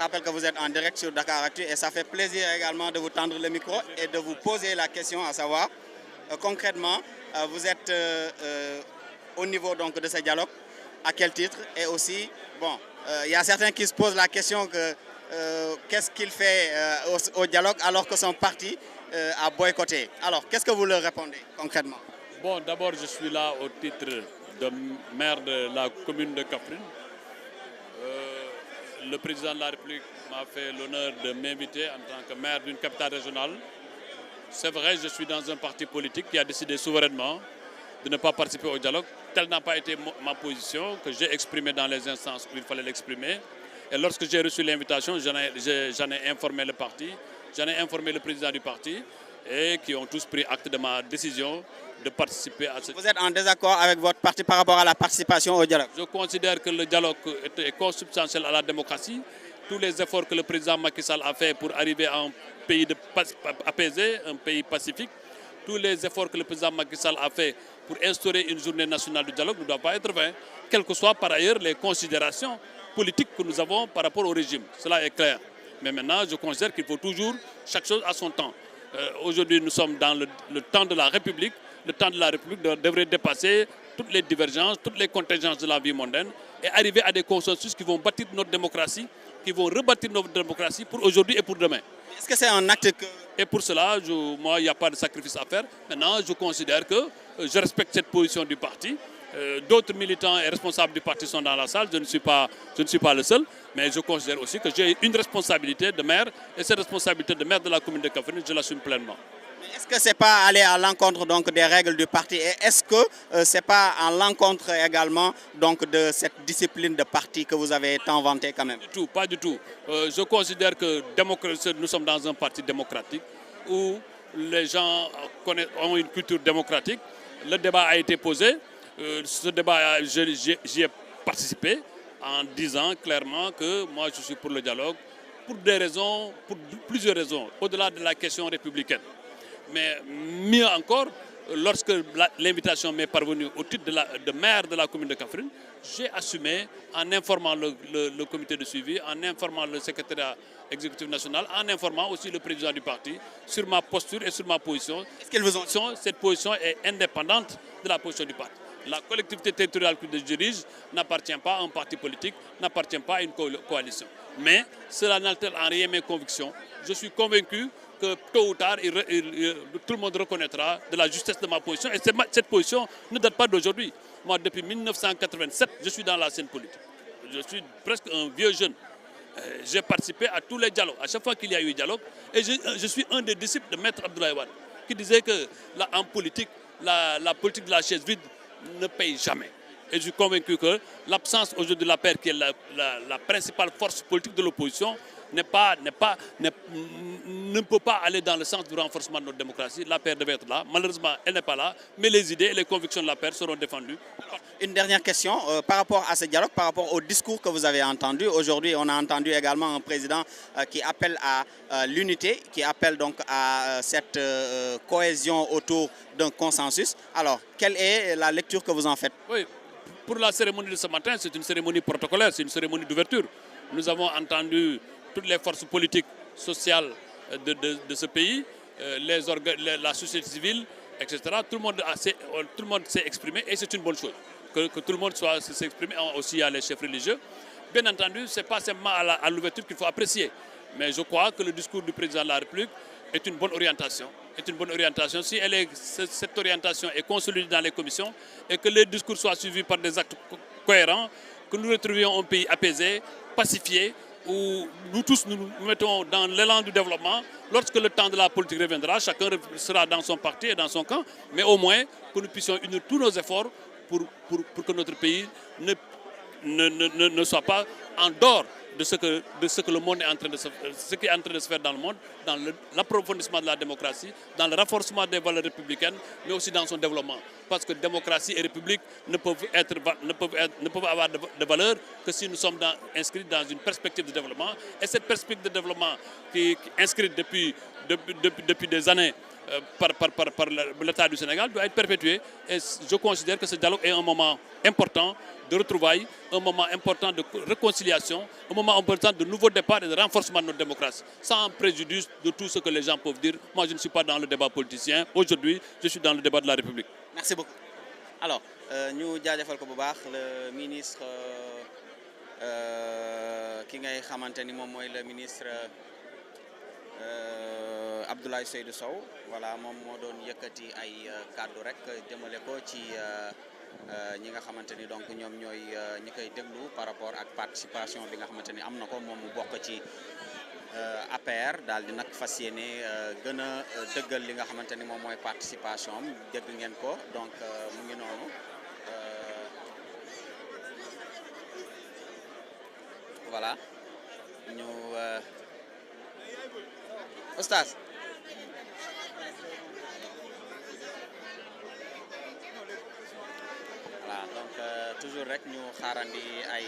Je rappelle que vous êtes en direct sur Dakaractu et ça fait plaisir également de vous tendre le micro et de vous poser la question à savoir concrètement vous êtes au niveau donc de ce dialogue, à quel titre? Et aussi, bon, il y a certains qui se posent la question que qu'est-ce qu'il fait au dialogue alors que son parti a boycotté. Alors, qu'est-ce que vous leur répondez concrètement? Bon, d'abord, je suis là au titre de maire de la commune de Kaffrine. Le président de la République m'a fait l'honneur de m'inviter en tant que maire d'une capitale régionale. C'est vrai, je suis dans un parti politique qui a décidé souverainement de ne pas participer au dialogue. Telle n'a pas été ma position, que j'ai exprimée dans les instances où il fallait l'exprimer. Et lorsque j'ai reçu l'invitation, j'en ai informé le parti, j'en ai informé le président du parti, et qui ont tous pris acte de ma décision de participer à ce... Vous êtes en désaccord avec votre parti par rapport à la participation au dialogue? Je considère que le dialogue est consubstantiel à la démocratie. Tous les efforts que le président Macky Sall a fait pour arriver à un pays apaisé, un pays pacifique, tous les efforts que le président Macky Sall a fait pour instaurer une journée nationale du dialogue ne doivent pas être vains, quelles que soient par ailleurs les considérations politiques que nous avons par rapport au régime. Cela est clair. Mais maintenant, je considère qu'il faut toujours chaque chose à son temps. Aujourd'hui, nous sommes dans le temps de la République. Le temps de la République devrait dépasser toutes les divergences, toutes les contingences de la vie mondaine et arriver à des consensus qui vont bâtir notre démocratie, qui vont rebâtir notre démocratie pour aujourd'hui et pour demain. Est-ce que c'est un acte que... Et pour cela, moi, il n'y a pas de sacrifice à faire. Maintenant, je considère que je respecte cette position du parti. D'autres militants et responsables du parti sont dans la salle. Je ne suis pas le seul. Mais je considère aussi que j'ai une responsabilité de maire. Et cette responsabilité de maire de la commune de Kaffrine, je l'assume pleinement. Est-ce que ce n'est pas aller à l'encontre donc des règles du parti? Et est-ce que ce n'est pas à l'encontre également donc, de cette discipline de parti que vous avez tant vantée quand même? Pas du tout. Je considère que nous sommes dans un parti démocratique où les gens ont une culture démocratique. Le débat a été posé. Ce débat, j'y ai participé en disant clairement que moi je suis pour le dialogue pour des raisons, pour plusieurs raisons, au-delà de la question républicaine. Mais mieux encore, lorsque l'invitation m'est parvenue au titre de maire de la commune de Kaffrine, j'ai assumé en informant le comité de suivi, en informant le secrétariat exécutif national, en informant aussi le président du parti sur ma posture et sur ma position. Cette position est indépendante de la position du parti. La collectivité territoriale que je dirige n'appartient pas à un parti politique, n'appartient pas à une coalition. Mais cela n'altère en rien mes convictions. Je suis convaincu que tôt ou tard, tout le monde reconnaîtra de la justesse de ma position. Et cette position ne date pas d'aujourd'hui. Moi, depuis 1987, je suis dans la scène politique. Je suis presque un vieux jeune. J'ai participé à tous les dialogues, à chaque fois qu'il y a eu dialogue. Et je suis un des disciples de Maître Abdoulaye Wade, qui disait que en politique, la politique de la chaise vide ne paye jamais. Et je suis convaincu que l'absence aujourd'hui de la paix, qui est la principale force politique de l'opposition, ne peut pas aller dans le sens du renforcement de notre démocratie. La paix devait être là. Malheureusement, elle n'est pas là. Mais les idées et les convictions de la paix seront défendues. Une dernière question par rapport à ce dialogue, par rapport au discours que vous avez entendu. Aujourd'hui, on a entendu également un président qui appelle à l'unité, qui appelle donc à cette cohésion autour d'un consensus. Alors, quelle est la lecture que vous en faites? Oui, pour la cérémonie de ce matin, c'est une cérémonie protocolaire, c'est une cérémonie d'ouverture. Nous avons entendu toutes les forces politiques, sociales de ce pays, la société civile, etc. Tout le monde s'est exprimé et c'est une bonne chose. Que tout le monde s'exprime, aussi à les chefs religieux. Bien entendu, ce n'est pas seulement à l'ouverture qu'il faut apprécier. Mais je crois que le discours du président de la République est une bonne orientation. Si cette orientation est consolidée dans les commissions et que les discours soient suivis par des actes cohérents, que nous retrouvions un pays apaisé, pacifié, où nous tous nous mettons dans l'élan du développement. Lorsque le temps de la politique reviendra, chacun sera dans son parti et dans son camp, mais au moins que nous puissions unir tous nos efforts pour que notre pays ne soit pas en dehors de ce que le monde est en train de ce qui est en train de se faire dans le monde, dans l'approfondissement de la démocratie, dans le renforcement des valeurs républicaines, mais aussi dans son développement. Parce que démocratie et république ne peuvent avoir de valeur que si nous sommes inscrits dans une perspective de développement. Et cette perspective de développement qui est inscrite depuis des années par l'État du Sénégal doit être perpétuée. Et je considère que ce dialogue est un moment important de retrouvailles, un moment important de réconciliation, un moment important de nouveau départ et de renforcement de notre démocratie, sans préjudice de tout ce que les gens peuvent dire. Moi, je ne suis pas dans le débat politicien. Aujourd'hui, je suis dans le débat de la République. Merci beaucoup. Alors, ñu jaajëfal ko bu baax le ministre ki ngay xamante ni moom mooy le ministre Abdoulaye Seydou Sow voilà moom moo doon yëkkati ay kàddu rek jëmale ko ci ñi nga xamante ni donc ñoom ñooy ñi koy déglu par rapport ak participation bi nga xamante ni am na ko moom mu bokk ci APR daal di nag fas yéene gën a dëggal li nga xamante ni moom mooy participation am dégg ngeen ko donc mu ngi noonu voilà ñu Oustaz voilà donc toujours rek ñu xaarandi ay